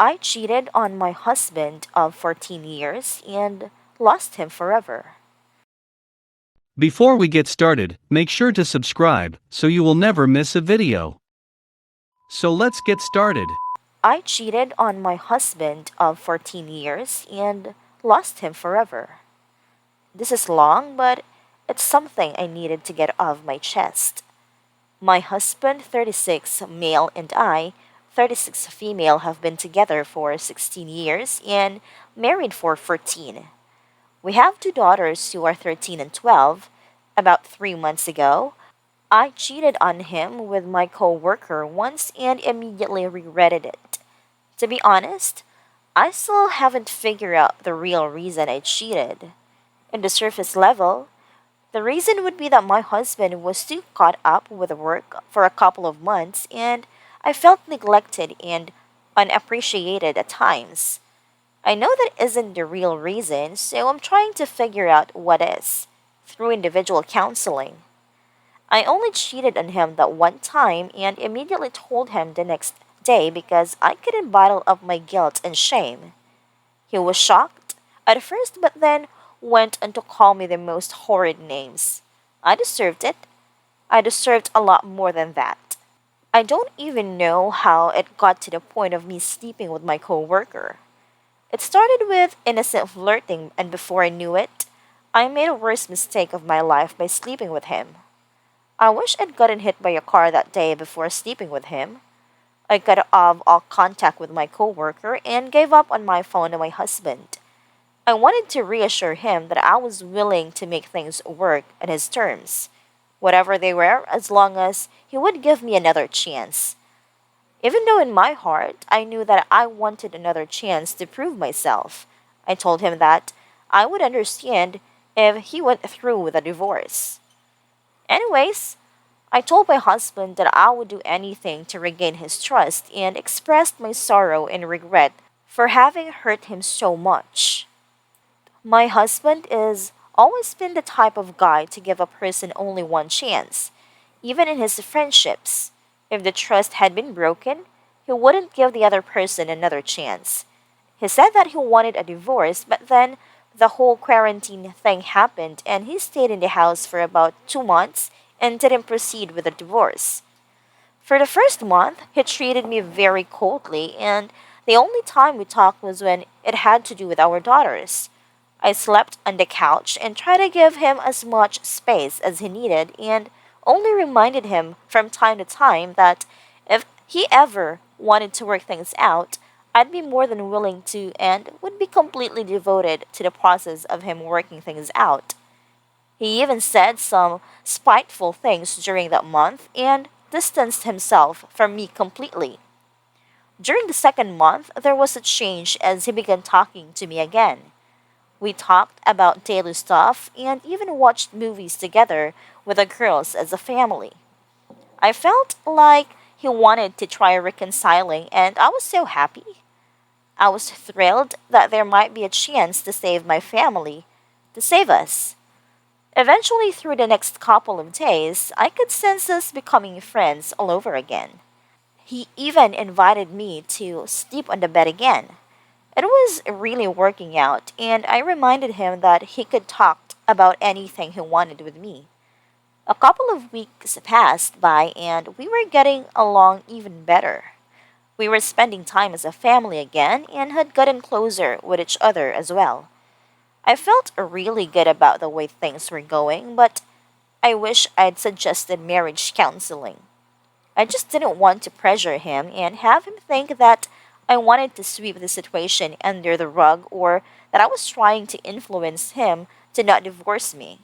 I cheated on my husband of 14 years and lost him forever. Before we get started, make sure to subscribe so you will never miss a video. So let's get started. I cheated on my husband of 14 years and lost him forever. This is long, but it's something I needed to get off my chest. My husband, 36 male, and I, 36 female, have been together for 16 years and married for 14. We have two daughters who are 13 and 12. About 3 months ago, I cheated on him with my coworker once and immediately regretted it. To be honest, I still haven't figured out the real reason I cheated. In the surface level, the reason would be that my husband was too caught up with work for a couple of months and I felt neglected and unappreciated at times. I know that isn't the real reason, so I'm trying to figure out what is through individual counseling. I only cheated on him that one time and immediately told him the next day because I couldn't bottle up my guilt and shame. He was shocked at first, but then went on to call me the most horrid names. I deserved it. I deserved a lot more than that. I don't even know how it got to the point of me sleeping with my coworker. It started with innocent flirting, and before I knew it, I made a worst mistake of my life by sleeping with him. I wish I'd gotten hit by a car that day before sleeping with him. I cut off all contact with my coworker and gave up on my phone to my husband. I wanted to reassure him that I was willing to make things work on his terms, whatever they were, as long as he would give me another chance. Even though in my heart I knew that I wanted another chance to prove myself, I told him that I would understand if he went through with a divorce. Anyways, I told my husband that I would do anything to regain his trust and expressed my sorrow and regret for having hurt him so much. My husband is always been the type of guy to give a person only one chance, even in his friendships. If the trust had been broken, he wouldn't give the other person another chance. He said that he wanted a divorce, but then the whole quarantine thing happened and he stayed in the house for about 2 months and didn't proceed with the divorce. For the first month, he treated me very coldly, and the only time we talked was when it had to do with our daughters. I slept on the couch and tried to give him as much space as he needed and only reminded him from time to time that if he ever wanted to work things out, I'd be more than willing to and would be completely devoted to the process of him working things out. He even said some spiteful things during that month and distanced himself from me completely. During the second month, there was a change as he began talking to me again. We talked about daily stuff and even watched movies together with the girls as a family. I felt like he wanted to try reconciling, and I was so happy. I was thrilled that there might be a chance to save my family, to save us. Eventually, through the next couple of days, I could sense us becoming friends all over again. He even invited me to sleep on the bed again. It was really working out, and I reminded him that he could talk about anything he wanted with me. A couple of weeks passed by, and we were getting along even better. We were spending time as a family again and had gotten closer with each other as well. I felt really good about the way things were going, but I wish I'd suggested marriage counseling. I just didn't want to pressure him and have him think that I wanted to sweep the situation under the rug or that I was trying to influence him to not divorce me.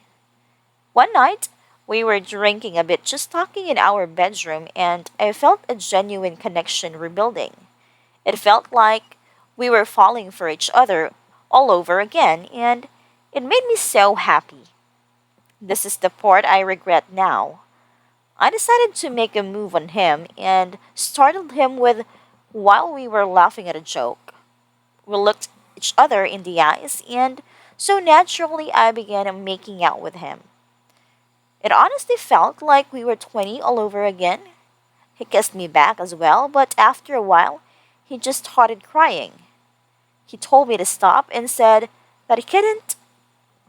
One night, we were drinking a bit, just talking in our bedroom, and I felt a genuine connection rebuilding. It felt like we were falling for each other all over again, and it made me so happy. This is the part I regret now. I decided to make a move on him and startled him with while we were laughing at a joke. We looked each other in the eyes, and so naturally I began making out with him. It honestly felt like we were 20 all over again. He kissed me back as well, but after a while, he just started crying. He told me to stop and said that he couldn't.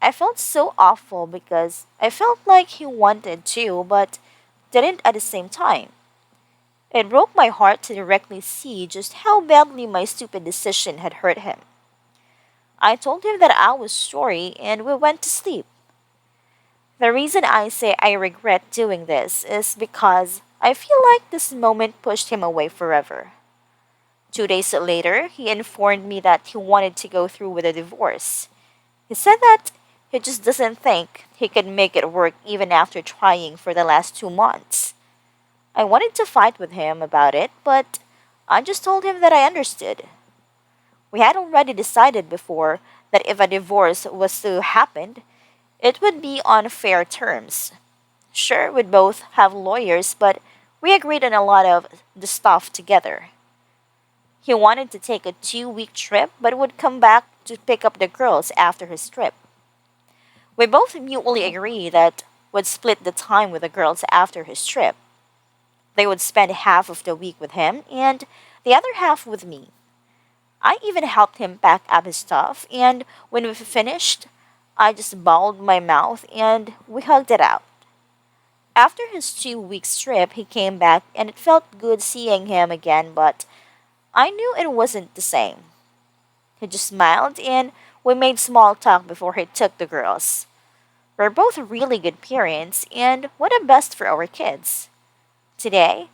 I felt so awful because I felt like he wanted to, but didn't at the same time. It broke my heart to directly see just how badly my stupid decision had hurt him. I told him that I was sorry and we went to sleep. The reason I say I regret doing this is because I feel like this moment pushed him away forever. 2 days later, he informed me that he wanted to go through with a divorce. He said that he just doesn't think he could make it work even after trying for the last 2 months. I wanted to fight with him about it, but I just told him that I understood. We had already decided before that if a divorce was to happen, it would be on fair terms. Sure, we'd both have lawyers, but we agreed on a lot of the stuff together. He wanted to take a 2 week trip, but would come back to pick up the girls after his trip. We both mutually agreed that we'd split the time with the girls after his trip. They would spend half of the week with him and the other half with me. I even helped him pack up his stuff, and when we finished, I just bawled my mouth and we hugged it out. After his 2 week trip, he came back and it felt good seeing him again, but I knew it wasn't the same. He just smiled and we made small talk before he took the girls. We're both really good parents and want the best for our kids. Today,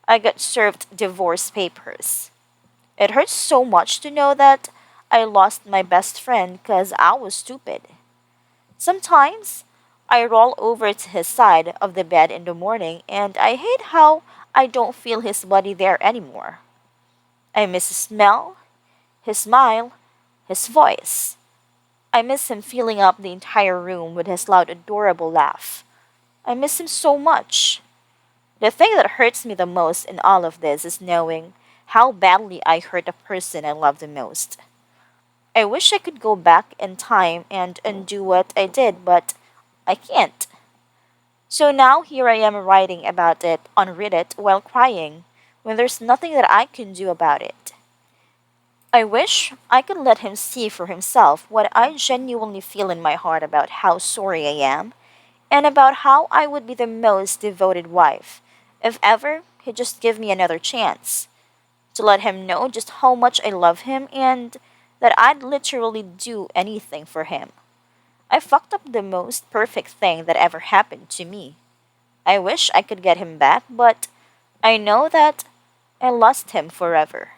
I got served divorce papers. It hurts so much to know that I lost my best friend because I was stupid. Sometimes, I roll over to his side of the bed in the morning and I hate how I don't feel his body there anymore. I miss his smell, his smile, his voice. I miss him filling up the entire room with his loud, adorable laugh. I miss him so much. The thing that hurts me the most in all of this is knowing how badly I hurt the person I love the most. I wish I could go back in time and undo what I did, but I can't. So now here I am writing about it on Reddit while crying, when there's nothing that I can do about it. I wish I could let him see for himself what I genuinely feel in my heart about how sorry I am, and about how I would be the most devoted wife if ever he'd just give me another chance. To let him know just how much I love him and that I'd literally do anything for him. I fucked up the most perfect thing that ever happened to me. I wish I could get him back, but I know that I lost him forever.